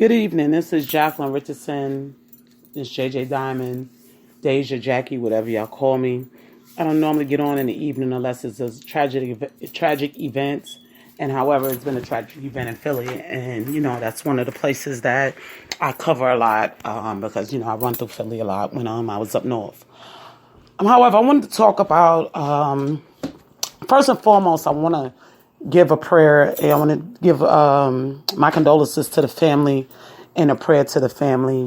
Good evening. This is Jacqueline Richardson. This is JJ Diamond, Deja, Jackie, whatever y'all call me. I don't normally get on in the evening unless it's a tragic event. And however, it's been a tragic event in Philly. And, that's one of the places that I cover a lot because, I run through Philly a lot when I was up north. However, I wanted to talk about, first and foremost, I want to give a prayer. I want to give my condolences to the family and a prayer to the family.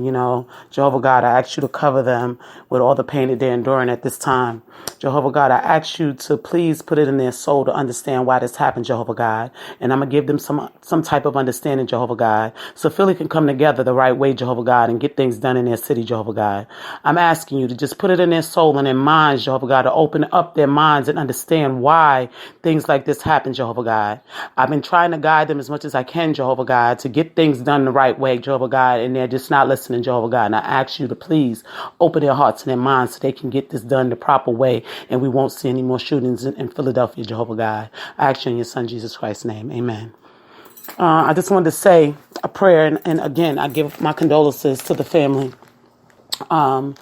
Jehovah God, I ask you to cover them with all the pain that they're enduring at this time. Jehovah God, I ask you to please put it in their soul to understand why this happened, Jehovah God. And I'm going to give them some type of understanding, Jehovah God, so Philly can come together the right way, Jehovah God, and get things done in their city, Jehovah God. I'm asking you to just put it in their soul and their minds, Jehovah God, to open up their minds and understand why things like this happen, Jehovah God. I've been trying to guide them as much as I can, Jehovah God, to get things done the right way, Jehovah God, and they're just not listening, Jehovah God. And I ask you to please open their hearts and their minds so they can get this done the proper way, and we won't see any more shootings in Philadelphia, Jehovah God. I ask you in your son, Jesus Christ's name. Amen. I just wanted to say a prayer, and again, I give my condolences to the family. I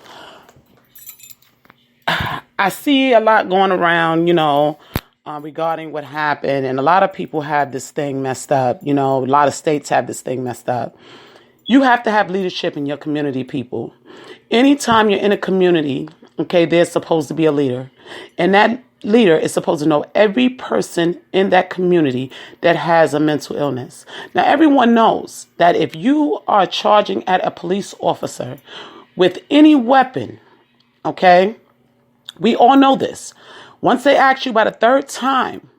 see a lot going around, regarding what happened, and a lot of people have this thing messed up. A lot of states have this thing messed up. You have to have leadership in your community, people. Anytime you're in a community, there's supposed to be a leader. And that leader is supposed to know every person in that community that has a mental illness. Now, everyone knows that if you are charging at a police officer with any weapon, we all know this. Once they ask you by the third time,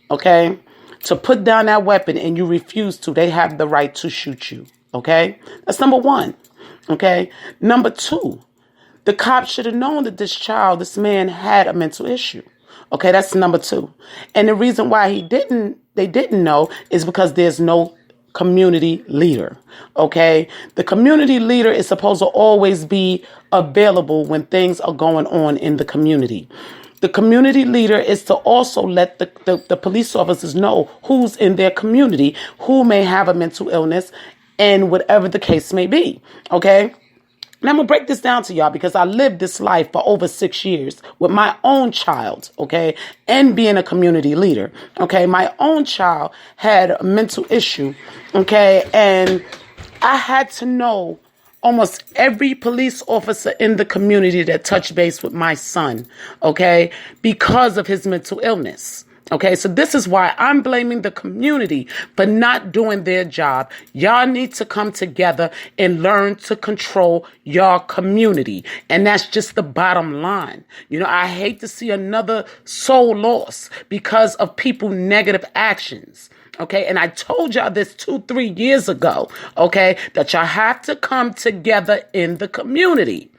to put down that weapon and you refuse to, they have the right to shoot you. That's number one. Number two, the cops should have known that this man had a mental issue. That's number two. And the reason why they didn't know is because there's no community leader. The community leader is supposed to always be available when things are going on in the community. The community leader is to also let the police officers know who's in their community, who may have a mental illness, and whatever the case may be. And I'm going to break this down to y'all because I lived this life for over 6 years with my own child, and being a community leader, My own child had a mental issue, and I had to know almost every police officer in the community that touched base with my son, because of his mental illness. So this is why I'm blaming the community for not doing their job. Y'all need to come together and learn to control your community. And that's just the bottom line. I hate to see another soul lost because of people's negative actions. And I told y'all this 2-3 years ago, that y'all have to come together in the community.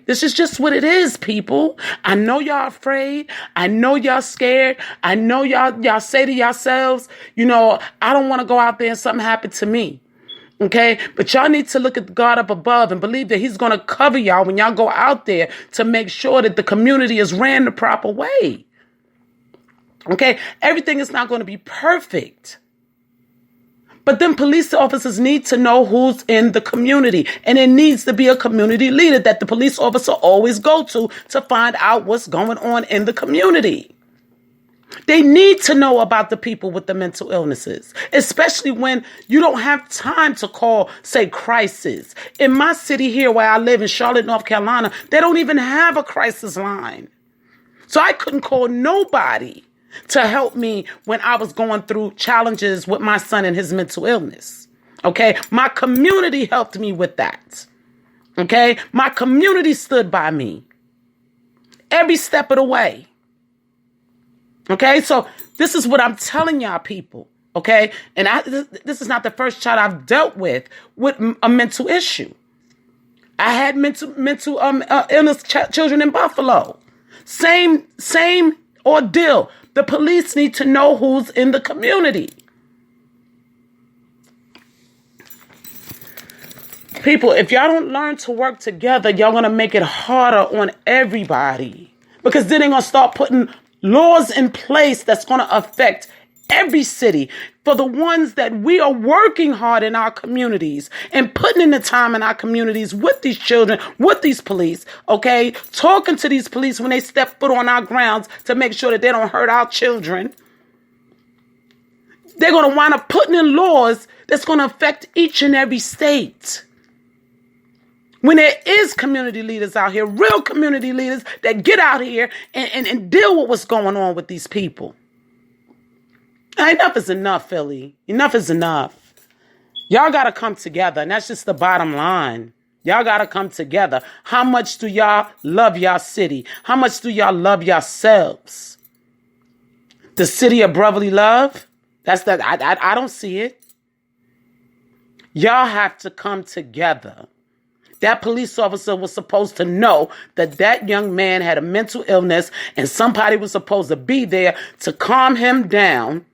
This is just what it is, people. I know y'all afraid. I know y'all scared. I know y'all say to yourselves, I don't want to go out there and something happen to me. But y'all need to look at God up above and believe that he's going to cover y'all when y'all go out there to make sure that the community is ran the proper way. Everything is not going to be perfect. But then police officers need to know who's in the community. And it needs to be a community leader that the police officer always go to find out what's going on in the community. They need to know about the people with the mental illnesses, especially when you don't have time to call, say, crisis. In my city here where I live in Charlotte, North Carolina, they don't even have a crisis line. So I couldn't call nobody to help me when I was going through challenges with my son and his mental illness. My community helped me with that. My community stood by me every step of the way. So this is what I'm telling y'all people. And this is not the first child I've dealt with a mental issue. I had mental illness children in Buffalo. Same ordeal. The police need to know who's in the community. People, if y'all don't learn to work together, y'all going to make it harder on everybody. Because then they're going to start putting laws in place that's going to affect every city, for the ones that we are working hard in our communities and putting in the time in our communities with these children, with these police, okay? Talking to these police when they step foot on our grounds to make sure that they don't hurt our children. They're going to wind up putting in laws that's going to affect each and every state. When there is community leaders out here, real community leaders that get out here and deal with what's going on with these people. Enough is enough, Philly. Enough is enough. Y'all got to come together, and that's just the bottom line. Y'all got to come together. How much do y'all love y'all city? How much do y'all love yourselves? The city of brotherly love? That's that. I don't see it. Y'all have to come together. That police officer was supposed to know that that young man had a mental illness and somebody was supposed to be there to calm him down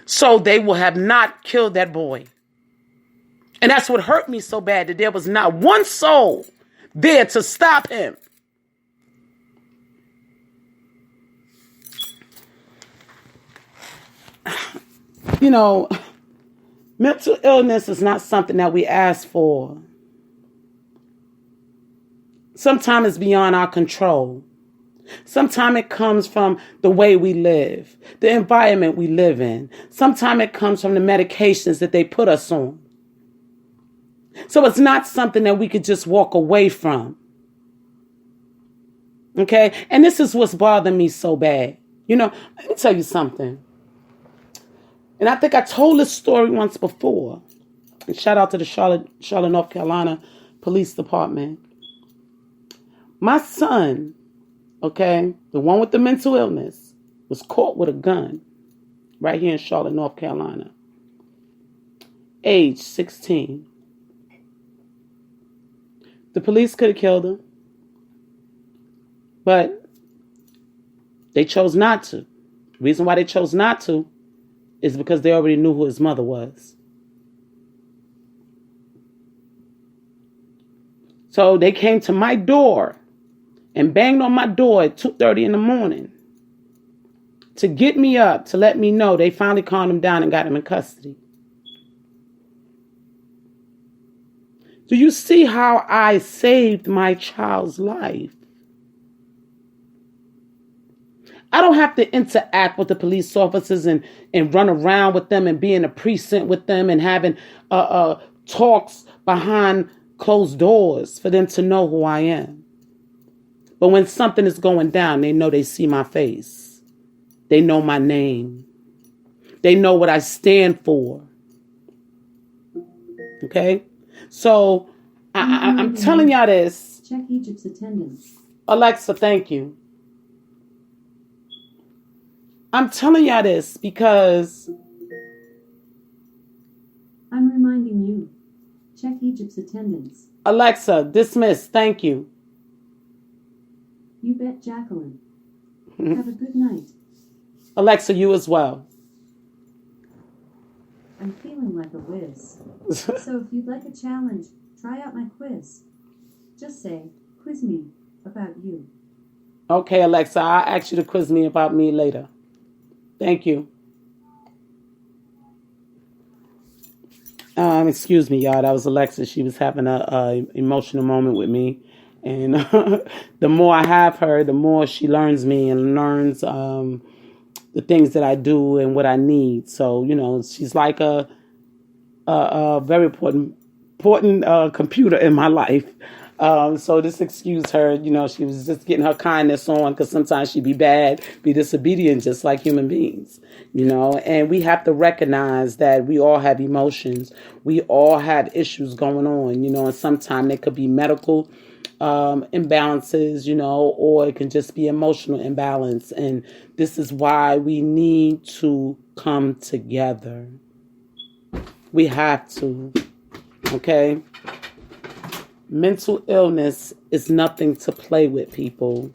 so they will have not killed that boy. And that's what hurt me so bad, that there was not one soul there to stop him. You know, mental illness is not something that we ask for. Sometimes it's beyond our control. Sometimes it comes from the way we live, the environment we live in. Sometimes it comes from the medications that they put us on. So it's not something that we could just walk away from. Okay? And this is what's bothering me so bad. You know, let me tell you something. And I think I told this story once before. And shout out to the Charlotte, North Carolina Police Department. My son, okay, the one with the mental illness, was caught with a gun right here in Charlotte, North Carolina. Age 16. The police could have killed him, but they chose not to. The reason why they chose not to is because they already knew who his mother was. So they came to my door and banged on my door at 2:30 in the morning to get me up, to let me know they finally calmed him down and got him in custody. Do you see how I saved my child's life? I don't have to interact with the police officers and run around with them and be in a precinct with them and having talks behind closed doors for them to know who I am. But when something is going down, they know they see my face. They know my name. They know what I stand for. Okay? So, I'm telling y'all this. Check Egypt's attendance. Alexa, thank you. I'm telling y'all this because I'm reminding you. Check Egypt's attendance. Alexa, dismiss. Thank you. You bet, Jacqueline. Have a good night. Alexa, you as well. I'm feeling like a whiz. So if you'd like a challenge, try out my quiz. Just say, quiz me about you. Okay, Alexa, I'll ask you to quiz me about me later. Thank you. Excuse me, y'all. That was Alexa. She was having a emotional moment with me. And the more I have her, the more she learns me and learns the things that I do and what I need. So, you know, she's like a very important computer in my life. So just excuse her, you know, she was just getting her kindness on because sometimes she'd be bad, be disobedient, just like human beings, you know, and we have to recognize that we all have emotions. We all have issues going on, you know, and sometimes they could be medical imbalances, you know, or it can just be emotional imbalance. And this is why we need to come together. We have to, okay? Mental illness is nothing to play with, people,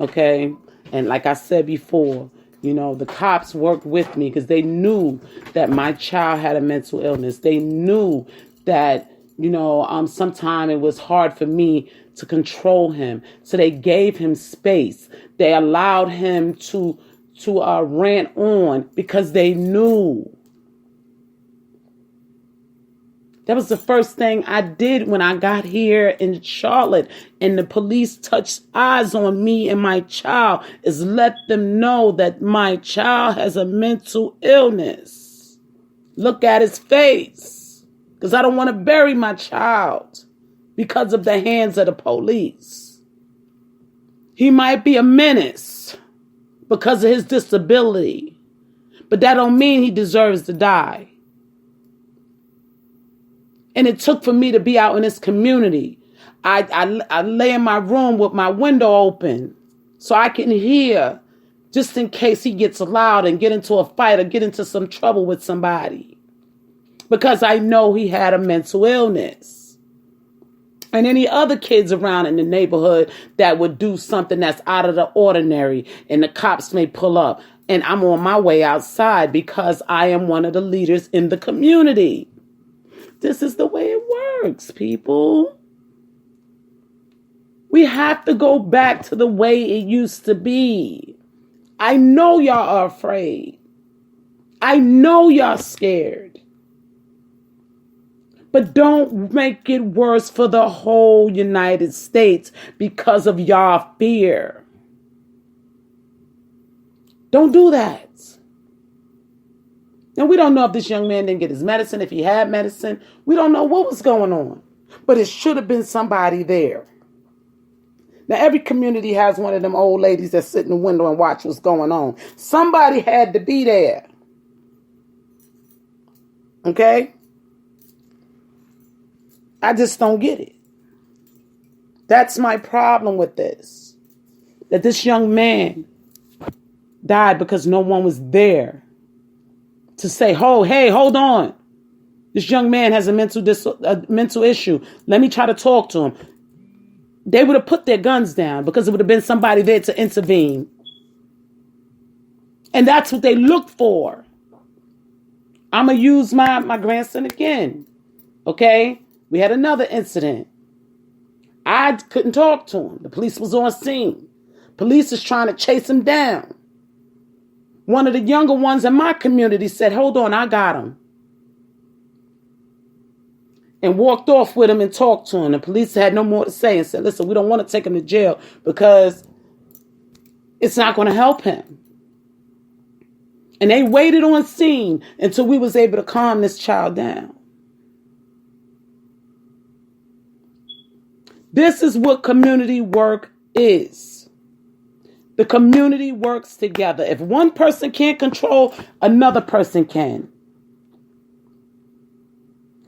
okay? And like I said before, you know, the cops worked with me because they knew that my child had a mental illness. They knew that, you know, sometimes it was hard for me to control him. So they gave him space. They allowed him to to rant on because they knew. That was the first thing I did when I got here in Charlotte and the police touched eyes on me and my child, is let them know that my child has a mental illness. Look at his face, because I don't want to bury my child because of the hands of the police. He might be a menace because of his disability, but that don't mean he deserves to die. And it took for me to be out in this community. I lay in my room with my window open so I can hear, just in case he gets loud and get into a fight or get into some trouble with somebody. Because I know he had a mental illness. And any other kids around in the neighborhood that would do something that's out of the ordinary and the cops may pull up. And I'm on my way outside because I am one of the leaders in the community. This is the way it works, people. We have to go back to the way it used to be. I know y'all are afraid. I know y'all scared. But don't make it worse for the whole United States because of y'all fear. Don't do that. Now, we don't know if this young man didn't get his medicine, if he had medicine. We don't know what was going on. But it should have been somebody there. Now, every community has one of them old ladies that sit in the window and watch what's going on. Somebody had to be there. Okay? I just don't get it. That's my problem with this. That this young man died because no one was there to say, oh, hey, hold on. This young man has a mental issue. Let me try to talk to him. They would have put their guns down because it would have been somebody there to intervene. And that's what they look for. I'm going to use my grandson again. Okay? We had another incident. I couldn't talk to him. The police was on scene. Police is trying to chase him down. One of the younger ones in my community said, hold on, I got him. And walked off with him and talked to him. The police had no more to say and said, listen, we don't want to take him to jail because it's not going to help him. And they waited on scene until we was able to calm this child down. This is what community work is. The community works together. If one person can't control, another person can.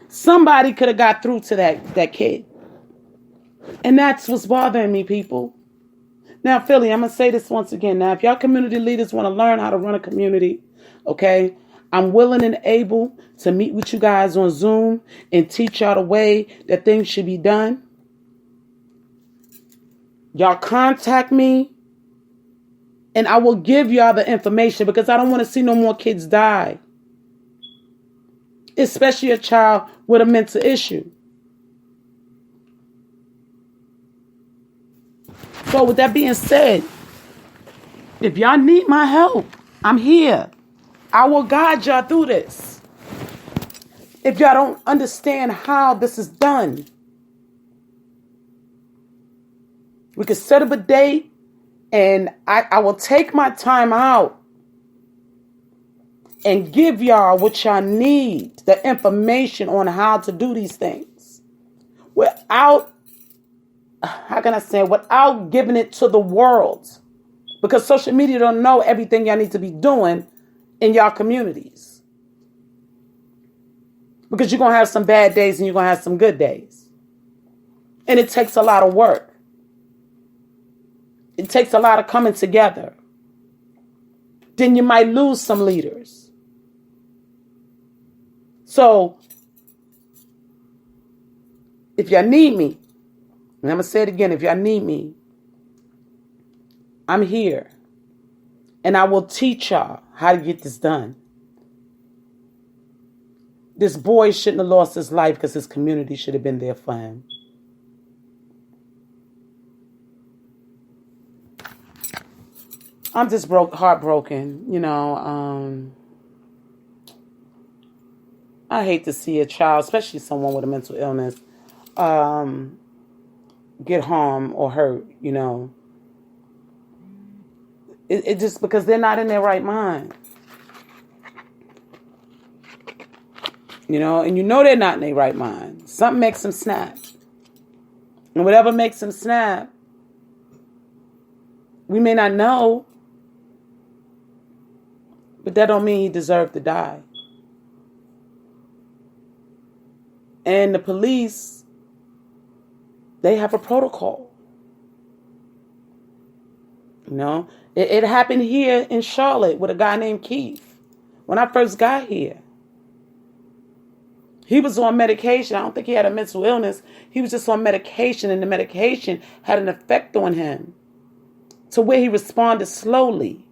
Somebody could have got through to that kid. And that's what's bothering me, people. Now, Philly, I'm going to say this once again. Now, if y'all community leaders want to learn how to run a community, okay, I'm willing and able to meet with you guys on Zoom and teach y'all the way that things should be done. Y'all contact me. And I will give y'all the information because I don't want to see no more kids die. Especially a child with a mental issue. So with that being said, if y'all need my help, I'm here. I will guide y'all through this. If y'all don't understand how this is done, we could set up a date. And I will take my time out and give y'all what y'all need, the information on how to do these things without, without giving it to the world. Because social media don't know everything y'all need to be doing in y'all communities. Because you're going to have some bad days and you're going to have some good days. And it takes a lot of work. It takes a lot of coming together. Then you might lose some leaders. So, if y'all need me, and I'm going to say it again, if y'all need me, I'm here. And I will teach y'all how to get this done. This boy shouldn't have lost his life because his community should have been there for him. I'm just heartbroken. I hate to see a child, especially someone with a mental illness, get harmed or hurt. It just because they're not in their right mind. And they're not in their right mind. Something makes them snap. And whatever makes them snap, we may not know, but that don't mean he deserved to die. And the police, they have a protocol. It happened here in Charlotte with a guy named Keith. When I first got here, he was on medication. I don't think he had a mental illness. He was just on medication, and the medication had an effect on him to where he responded slowly.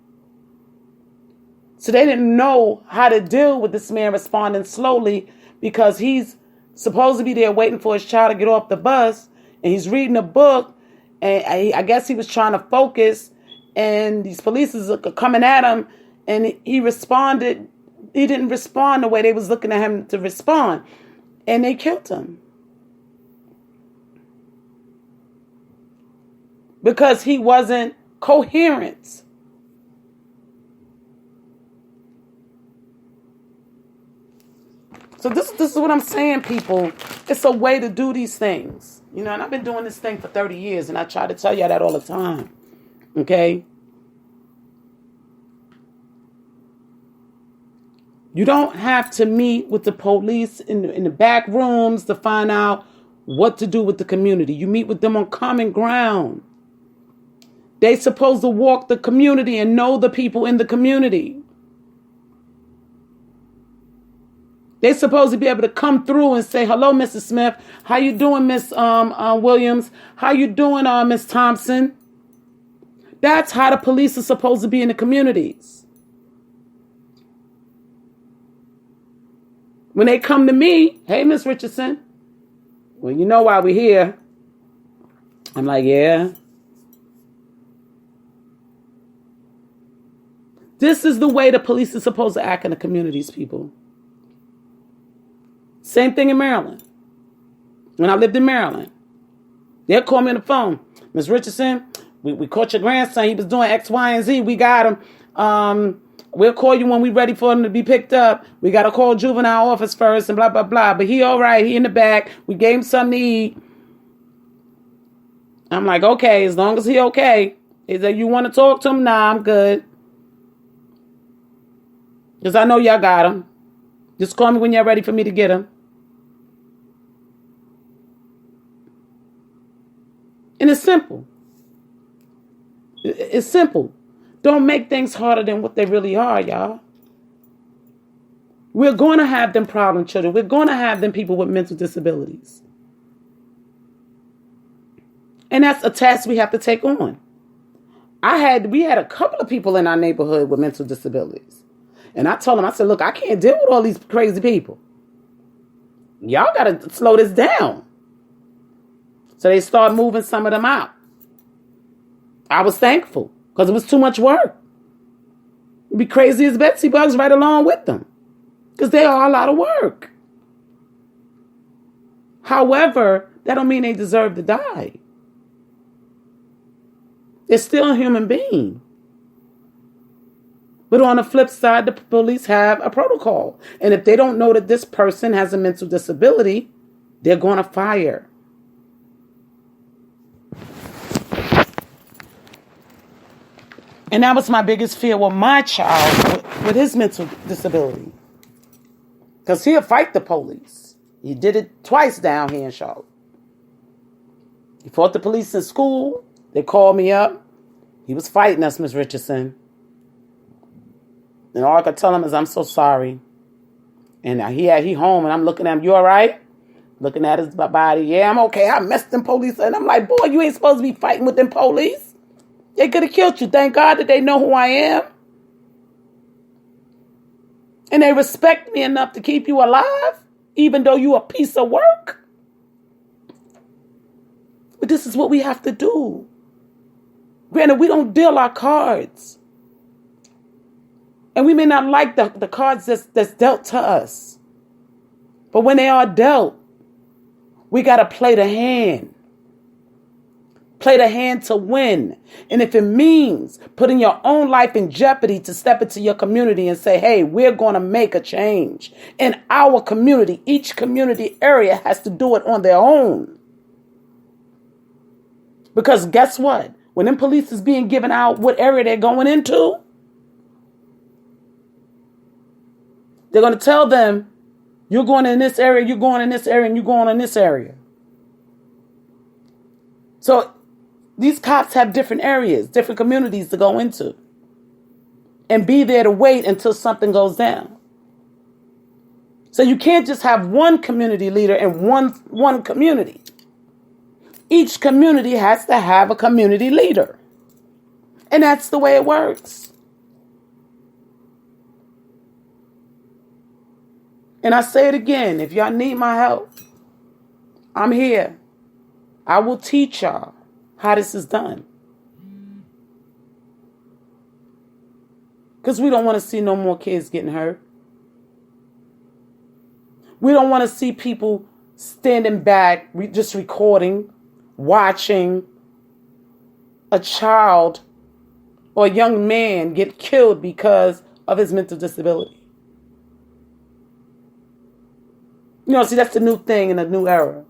So they didn't know how to deal with this man responding slowly because he's supposed to be there waiting for his child to get off the bus, and he's reading a book, and I guess he was trying to focus, and these police are coming at him, and he responded. He didn't respond the way they was looking at him to respond, and they killed him because he wasn't coherent. So this is what I'm saying, people. It's a way to do these things. And I've been doing this thing for 30 years, and I try to tell y'all that all the time. Okay? You don't have to meet with the police in the back rooms to find out what to do with the community. You meet with them on common ground. They supposed to walk the community and know the people in the community. They supposed to be able to come through and say, hello, Mrs. Smith. How you doing, Miss Williams? How you doing, Miss Thompson? That's how the police are supposed to be in the communities. When they come to me, hey, Miss Richardson, well, you know why we're here. I'm like, yeah. This is the way the police is supposed to act in the communities, people. Same thing in Maryland. When I lived in Maryland, they'll call me on the phone. Miss Richardson, we caught your grandson. He was doing X, Y, and Z. We got him. We'll call you when we're ready for him to be picked up. We got to call juvenile office first and blah, blah, blah. But he all right. He in the back. We gave him something to eat. I'm like, okay, as long as he okay. Is that you want to talk to him? Nah, I'm good. Because I know y'all got him. Just call me when you're ready for me to get him. And it's simple. It's simple. Don't make things harder than what they really are, y'all. We're going to have them problem children. We're going to have them people with mental disabilities. And that's a task we have to take on. We had a couple of people in our neighborhood with mental disabilities. And I told them, I said, look, I can't deal with all these crazy people. Y'all got to slow this down. So they started moving some of them out. I was thankful because it was too much work. It'd be crazy as Betsy Bugs right along with them because they are a lot of work. However, that don't mean they deserve to die. They're still a human being. But on the flip side, the police have a protocol. And if they don't know that this person has a mental disability, they're going to fire. And that was my biggest fear with my child with his mental disability. Because he'll fight the police. He did it twice down here in Charlotte. He fought the police in school. They called me up. He was fighting us, Miss Richardson. And all I could tell him is, I'm so sorry. And he home, and I'm looking at him, you all right? Looking at his body, yeah, I'm okay. I messed them police. And I'm like, boy, you ain't supposed to be fighting with them police. They could have killed you. Thank God that they know who I am. And they respect me enough to keep you alive, even though you a piece of work. But this is what we have to do. Granted, we don't deal our cards. And we may not like the cards that's dealt to us. But when they are dealt, we got to play the hand. Play the hand to win. And if it means putting your own life in jeopardy to step into your community and say, hey, we're going to make a change in our community. Each community area has to do it on their own. Because guess what? When them police is being given out what area they're going into, they're going to tell them, you're going in this area, you're going in this area, and you're going in this area. So these cops have different areas, different communities to go into. And be there to wait until something goes down. So you can't just have one community leader in one community. Each community has to have a community leader. And that's the way it works. And I say it again, if y'all need my help, I'm here. I will teach y'all how this is done. Because we don't want to see no more kids getting hurt. We don't want to see people standing back, just recording, watching a child or a young man get killed because of his mental disability. You know, see, that's the new thing in the new era.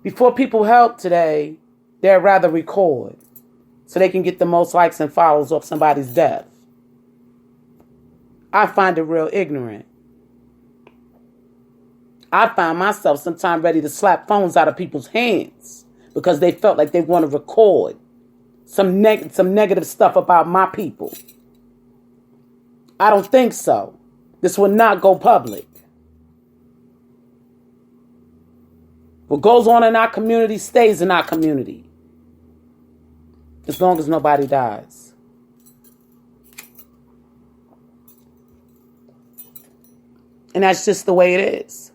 Before people help today, they'd rather record so they can get the most likes and follows off somebody's death. I find it real ignorant. I find myself sometimes ready to slap phones out of people's hands because they felt like they want to record some negative stuff about my people. I don't think so. This will not go public. What goes on in our community stays in our community. As long as nobody dies. And that's just the way it is.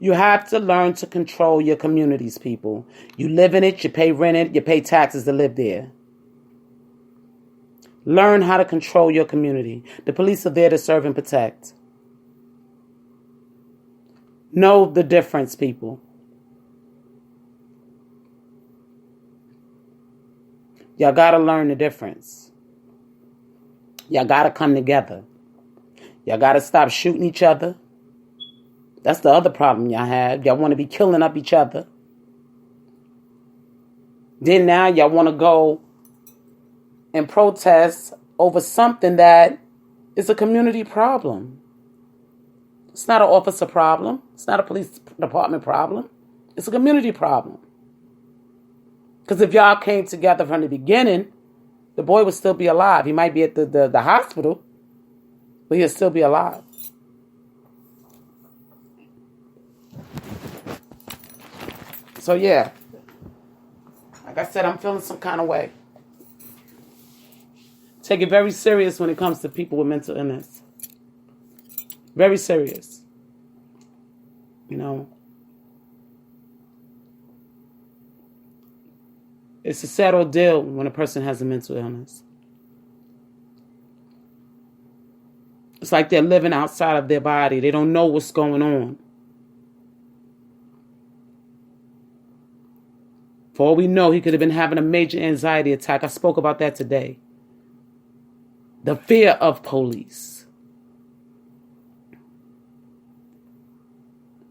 You have to learn to control your communities, people. You live in it, you pay rent in it, you pay taxes to live there. Learn how to control your community. The police are there to serve and protect. Know the difference, people. Y'all got to learn the difference. Y'all got to come together. Y'all got to stop shooting each other. That's the other problem y'all have. Y'all want to be killing up each other. Then now y'all want to go and protest over something that is a community problem. It's not an officer problem. It's not a police department problem. It's a community problem. Because if y'all came together from the beginning, the boy would still be alive. He might be at the hospital, but he'll still be alive. So yeah, like I said, I'm feeling some kind of way. Take it very serious when it comes to people with mental illness. Very serious. You know, it's a sad ordeal when a person has a mental illness. It's like they're living outside of their body. They don't know what's going on. For all we know, he could have been having a major anxiety attack. I spoke about that today. The fear of police.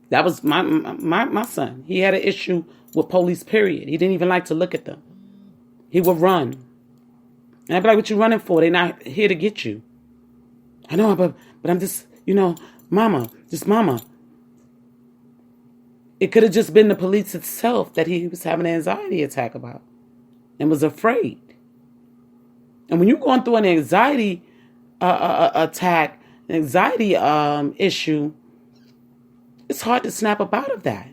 That was my son. He had an issue with police, period. He didn't even like to look at them. He would run. And I'd be like, what you running for? They're not here to get you. I know, but I'm just, mama, just mama. It could have just been the police itself that he was having an anxiety attack about and was afraid. And when you're going through an anxiety attack, an anxiety issue, it's hard to snap up out of that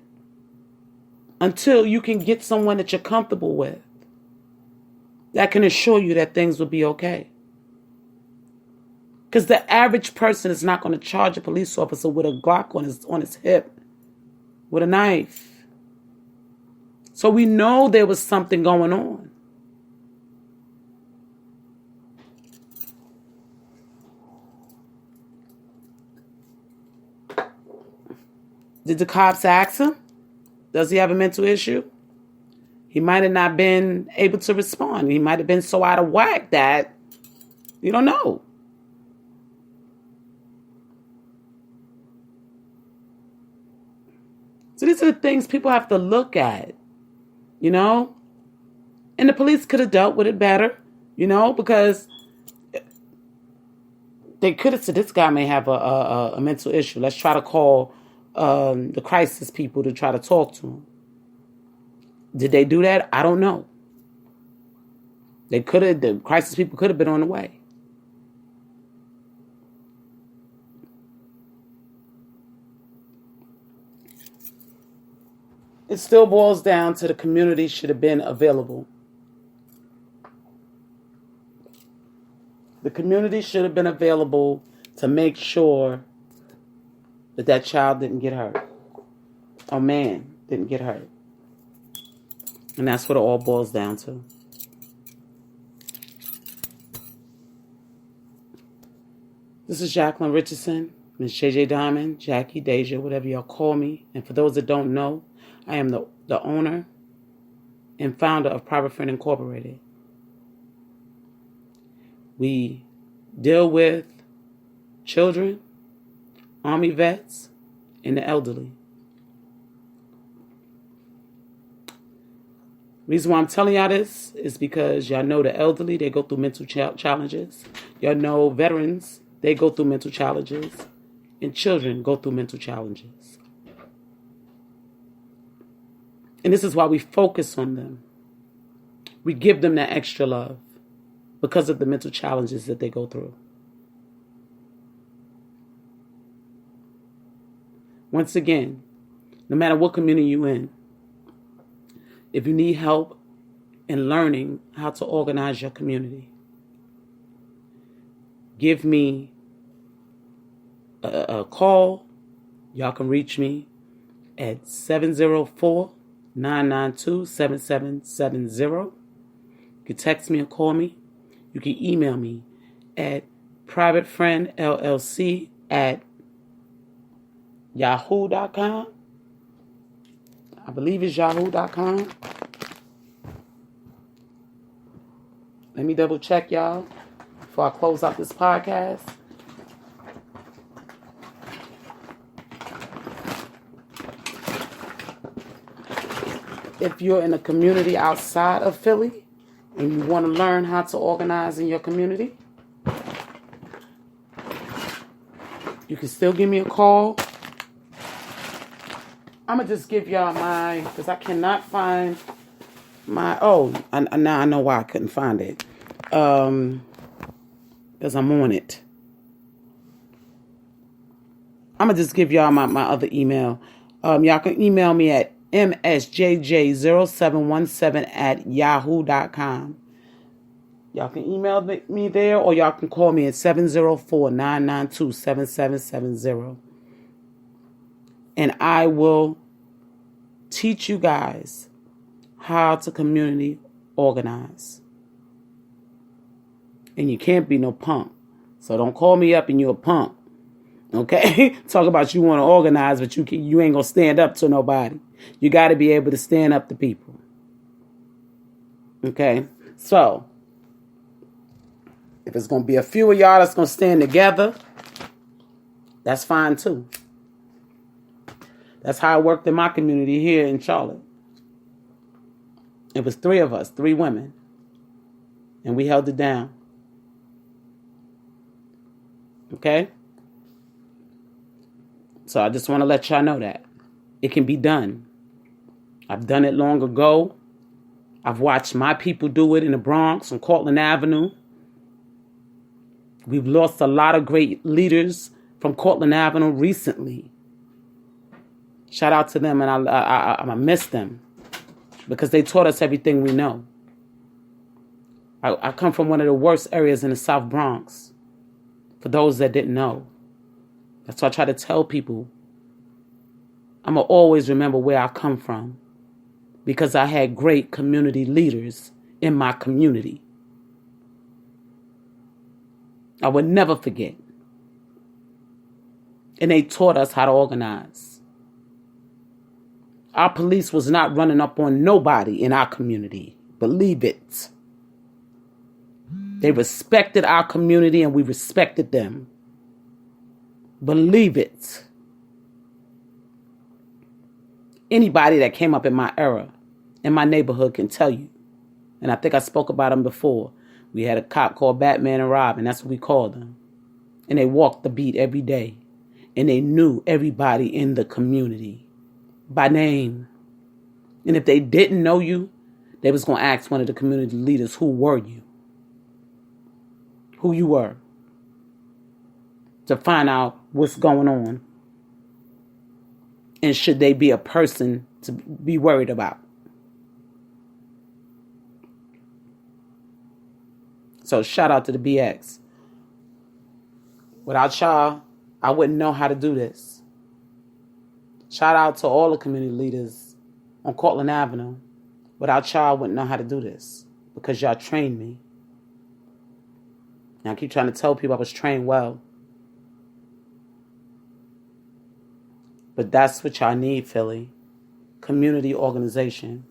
until you can get someone that you're comfortable with that can assure you that things will be okay. Because the average person is not going to charge a police officer with a Glock on his hip with a knife. So we know there was something going on. Did the cops ask him? Does he have a mental issue? He might have not been able to respond. He might have been so out of whack that you don't know. So these are the things people have to look at, you know? And the police could have dealt with it better, you know, because they could have said, this guy may have a mental issue. Let's try to call the crisis people to try to talk to him. Did they do that? I don't know. The crisis people could have been on the way. It still boils down to the community should have been available. The community should have been available to make sure that that child didn't get hurt. Or man didn't get hurt. And that's what it all boils down to. This is Jacqueline Richardson, Miss JJ Diamond, Jackie, Deja, whatever y'all call me. And for those that don't know, I am the owner and founder of Private Friend Incorporated. We deal with children, Army vets, and the elderly. Reason why I'm telling y'all this is because y'all know the elderly, they go through mental challenges. Y'all know veterans, they go through mental challenges. And children go through mental challenges. And this is why we focus on them. We give them that extra love because of the mental challenges that they go through. Once again, no matter what community you're in, if you need help in learning how to organize your community, give me a call. Y'all can reach me at 704-992-7770. You can text me or call me. You can email me at privatefriendllc@yahoo.com. I believe it's yahoo.com. Let me double check, y'all, before I close out this podcast. If you're in a community outside of Philly and you want to learn how to organize in your community, you can still give me a call. I'm going to just give y'all my, because I cannot find my, now I know why I couldn't find it. Because I'm on it. I'm going to just give y'all my other email. Y'all can email me at msjj0717@yahoo.com. Y'all can email me there, or y'all can call me at 704-992-7770. And I will teach you guys how to community organize. And you can't be no punk. So don't call me up and you're a punk. Okay? Talk about you want to organize, but you ain't going to stand up to nobody. You got to be able to stand up to people. Okay? So, if it's going to be a few of y'all that's going to stand together, that's fine too. That's how it worked in my community here in Charlotte. It was 3 of us, 3 women. And we held it down. Okay? So I just want to let y'all know that. It can be done. I've done it long ago. I've watched my people do it in the Bronx on Cortlandt Avenue. We've lost a lot of great leaders from Cortlandt Avenue recently. Shout out to them, and I miss them because they taught us everything we know. I come from one of the worst areas in the South Bronx, for those that didn't know. That's why I try to tell people, I'm going to always remember where I come from because I had great community leaders in my community. I would never forget. And they taught us how to organize. Our police was not running up on nobody in our community. Believe it. They respected our community and we respected them. Believe it. Anybody that came up in my era, in my neighborhood, can tell you. And I think I spoke about them before. We had a cop called Batman and Robin. That's what we called them. And they walked the beat every day. And they knew everybody in the community by name. And if they didn't know you, they was going to ask one of the community leaders, who were you? Who you were. To find out what's going on. And should they be a person to be worried about. So shout out to the BX. Without y'all, I wouldn't know how to do this. Shout out to all the community leaders on Cortland Avenue. Without y'all, I wouldn't know how to do this. Because y'all trained me. And I keep trying to tell people I was trained well. But that's what y'all need, Philly. Community organization.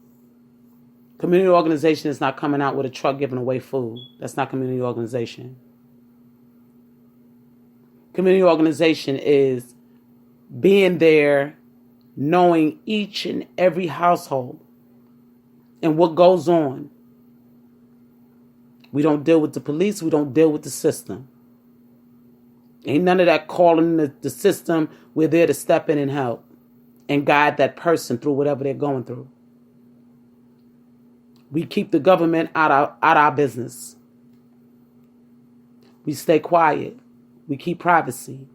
Community organization is not coming out with a truck giving away food. That's not community organization. Community organization is being there, knowing each and every household and what goes on. We don't deal with the police. We don't deal with the system. Ain't none of that calling the system. We're there to step in and help and guide that person through whatever they're going through. We keep the government out our business. We stay quiet. We keep privacy.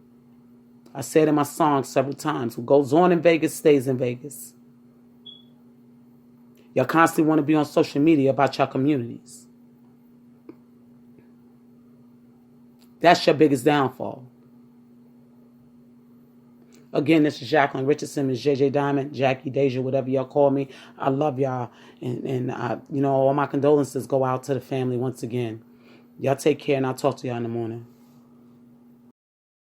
I said in my song several times, what goes on in Vegas stays in Vegas. Y'all constantly want to be on social media about your communities. That's your biggest downfall. Again, this is Jacqueline Richardson, Ms. JJ Diamond, Jackie, Deja, whatever y'all call me. I love y'all. And all my condolences go out to the family once again. Y'all take care, and I'll talk to y'all in the morning.